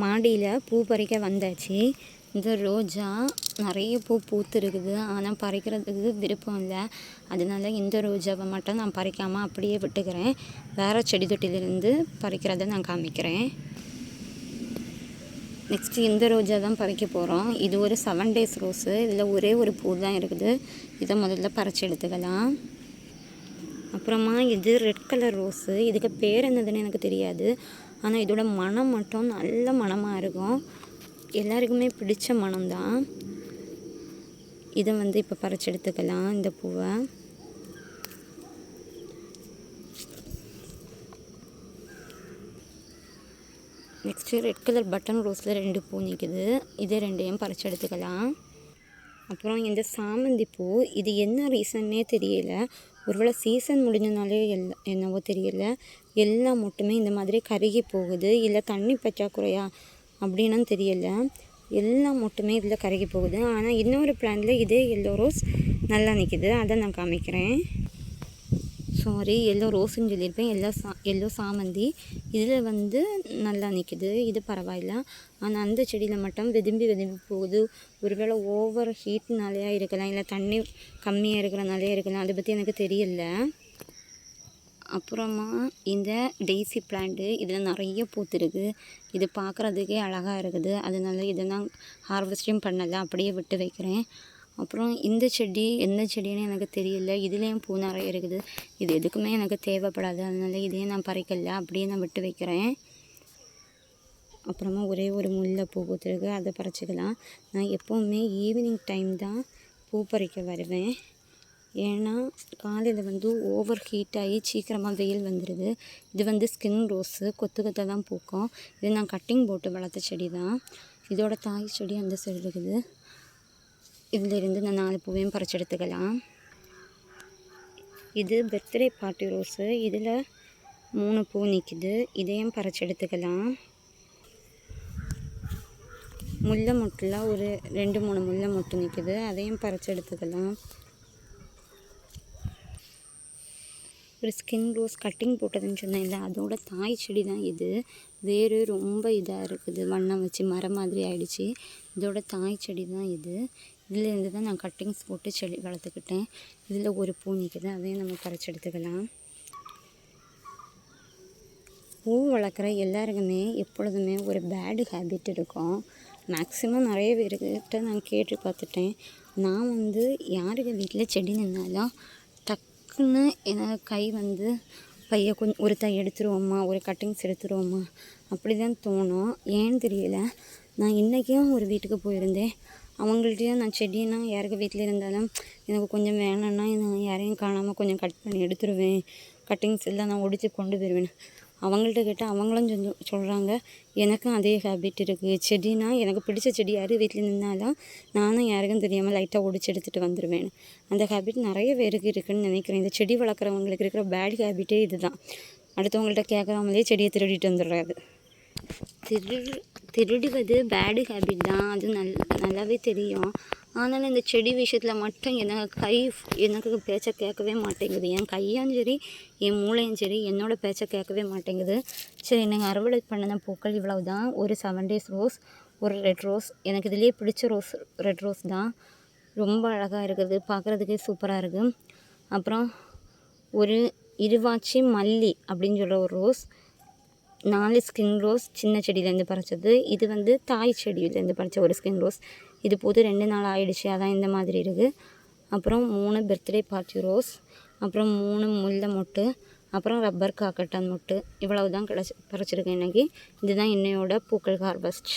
மாடியில் பூ பறிக்க வந்தாச்சு. இந்த ரோஜா நிறைய பூ பூத்துருக்குது, ஆனால் பறிக்கிறதுக்கு விருப்பம் இல்லை. அதனால இந்த ரோஜாவை மட்டும் நான் பறிக்காமல் அப்படியே விட்டுக்கிறேன். வேறு செடி தொட்டிலிருந்து பறிக்கிறத நான் காமிக்கிறேன். நெக்ஸ்ட்டு இந்த ரோஜா தான் பறிக்க போகிறோம். இது ஒரு 7 days ரோஸு. இதில் ஒரே ஒரு பூ தான் இருக்குது. இதை முதல்ல பறித்து எடுத்துக்கலாம். அப்புறமா இது ரெட் கலர் ரோஸு. இதுக்கு பேர் என்னதுன்னு எனக்கு தெரியாது, ஆனால் இதோட மனம் மட்டும் நல்ல மனமாக இருக்கும். எல்லாருக்குமே பிடிச்ச மனம்தான். இதை இப்போ பறித்து எடுத்துக்கலாம் இந்த பூவை. நெக்ஸ்ட்டு ரெட் கலர் பட்டன் ரோஸில் 2 பூ நிற்குது. இதை 2ஐயும் பறித்து எடுத்துக்கலாம். அப்புறம் இந்த சாமந்தி பூ, இது என்ன ரீசன்னே தெரியல. ஒருவேளை சீசன் முடிஞ்சனாலே என்னவோ தெரியல, எல்லா மொட்டுமே இந்த மாதிரி கருகி போகுது. இல்லை தண்ணி பற்றாக்குறையா அப்படின்னு தெரியல, எல்லா மொட்டுமே இதில் கருகி போகுது. ஆனால் இன்னொரு பிளான்ட்டில் இதே எல்லோ ரோஸ் நல்லா நிற்கிது. அதை நான் காமிக்கிறேன். சாரி, எல்லோ ரோஸுன்னு சொல்லியிருப்பேன். எல்லோ சாமந்தி இதில் நல்லா நிற்கிது. இது பரவாயில்ல. ஆனால் அந்த செடியில் மட்டும் வெதும்பி போகுது. ஒருவேளை ஓவர் ஹீட்னாலேயா இருக்கலாம், இல்லை தண்ணி கம்மியாக இருக்கிறனாலே இருக்கலாம், அதை பற்றி எனக்கு தெரியல. அப்புறமா இந்த டெய்ஸி பிளான்ட்டு, இதில் நிறைய பூத்துருக்கு. இது பார்க்குறதுக்கே அழகாக இருக்குது. அதனால இதை நான் ஹார்வெஸ்டிங் பண்ணலை, அப்படியே விட்டு வைக்கிறேன். அப்புறம் இந்த செடி எந்த செடின்னு எனக்கு தெரியல. இதுலேயும் பூ நிறைய இருக்குது. இது எதுக்குமே எனக்கு தேவைப்படாது, அதனால இதையும் நான் பறிக்கல, அப்படியே நான் விட்டு வைக்கிறேன். அப்புறமா ஒரே ஒரு முல்லை பூ பூத்துருக்கு, அதை பறிச்சிக்கலாம். நான் எப்போவுமே ஈவினிங் டைம் தான் பூ பறிக்க வருவேன். ஏன்னா காலையில் ஓவர் ஹீட் ஆகி சீக்கிரமாக வெயில் வந்துடுது. இது ஸ்கின் ரோஸு, கொத்து தான் பூக்கும். இது நான் கட்டிங் போட்டு வளர்த்த செடி தான். இதோட தாய் செடி அந்த சைடு இருக்குது. இதிலிருந்து நான் 4 பூவையும் பறிச்சு எடுத்துக்கலாம். இது பர்த்டே பார்ட்டி ரோஸு. இதில் 3 பூ நிற்கிது. இதையும் பறிச்சு எடுத்துக்கலாம். முல்லை மொட்டில் ஒரு 2-3 முல்லை மொட்டு நிற்கிது. அதையும் பறிச்சு எடுத்துக்கலாம். ஒரு ஸ்கின் ரோஸ் கட்டிங் போட்டதுன்னு சொன்னேன்ல, அதோட தாய் செடி தான் இது. வேறு ரொம்ப இதாக இருக்குது, வண்ணம் வச்சு மரம் மாதிரி ஆயிடுச்சு. இதோட தாய் செடி தான் இது. இதிலேருந்து தான் நான் கட்டிங்ஸ் போட்டு செடி வளர்த்துக்கிட்டேன். இதில் ஒரு பூ நிற்குது, அதையும் நம்ம பறிச்சு எடுத்துக்கலாம். பூ வளர்க்குற எல்லாருக்குமே எப்பொழுதுமே ஒரு பேடு ஹேபிட் இருக்கும். மேக்ஸிமம் நிறைய பேர்கிட்ட நான் கேட்டு பார்த்துட்டேன். நான் யாருக்கு வீட்டில் செடி நின்னாலும் டக்குன்னு எனக்கு கை பைய ஒரு தை எடுத்துருவோம்மா, ஒரு கட்டிங்ஸ் எடுத்துருவோம்மா, அப்படி தான் தோணும். ஏன்னு தெரியல. நான் இன்றைக்கும் ஒரு வீட்டுக்கு போயிருந்தேன். அவங்கள்ட்டையும் நான் செடினா யாருக்கு வீட்டில் இருந்தாலும் எனக்கு கொஞ்சம் வேணும்னா நான் யாரையும் காணாமல் கொஞ்சம் கட் பண்ணி எடுத்துருவேன். கட்டிங்ஸ் எல்லாம் நான் ஒடிச்சு கொண்டு போயிடுவேன். அவங்கள்ட்ட கேட்டால் அவங்களும் சொல்கிறாங்க, எனக்கும் அதே ஹேபிட் இருக்குது. செடினா எனக்கு பிடிச்ச செடி யார் வீட்டில் நின்னாலும் நானும் யாருக்கும் தெரியாமல் லைட்டாக ஒடிச்சு எடுத்துகிட்டு வந்துடுவேன். அந்த ஹேபிட் நிறைய பேருக்கு இருக்குதுன்னு நினைக்கிறேன். இந்த செடி வளர்க்குறவங்களுக்கு இருக்கிற பேட் ஹேபிட்டே இது தான். அடுத்தவங்கள்ட்ட கேட்காமலே செடியை திருடிட்டு வந்துடுறாரு. திருடுவது பேடு ஹேபிட் தான், அது நல்லாவே தெரியும். ஆனாலும் இந்த செடி விஷயத்தில் மட்டும் எனக்கு பேச்சை கேட்கவே மாட்டேங்குது. என் கையும் சரி, என் மூளையும் சரி, என்னோடய பேச்சை கேட்கவே மாட்டேங்குது. சரி, நீங்கள் அறுவடை பண்ணின பூக்கள் இவ்வளவு தான். ஒரு 7 days ரோஸ், ஒரு ரெட் ரோஸ். எனக்கு இதிலே பிடிச்ச ரோஸ் ரெட் ரோஸ் தான். ரொம்ப அழகாக இருக்குது, பார்க்குறதுக்கே சூப்பராக இருக்குது. அப்புறம் ஒரு இருவாச்சி மல்லி அப்படின்னு சொல்கிற ஒரு ரோஸ், 4 ஸ்கின் ரோஸ் சின்ன செடியிலேருந்து பறிச்சது. இது தாய் செடியிலேருந்து பறித்த ஒரு ஸ்கின் ரோஸ். இது போது 2 நாள் ஆகிடுச்சு, அதான் இந்த மாதிரி இருக்குது. அப்புறம் 3 பர்த்டே பார்ட்டி ரோஸ், அப்புறம் 3 முல்லை மொட்டு, அப்புறம் ரப்பர் காக்கட்டான் மொட்டு. இவ்வளவு தான் பறிச்சிருக்கேன் இன்றைக்கி. இதுதான் என்னையோட பூக்கள் ஹார்வெஸ்ட்.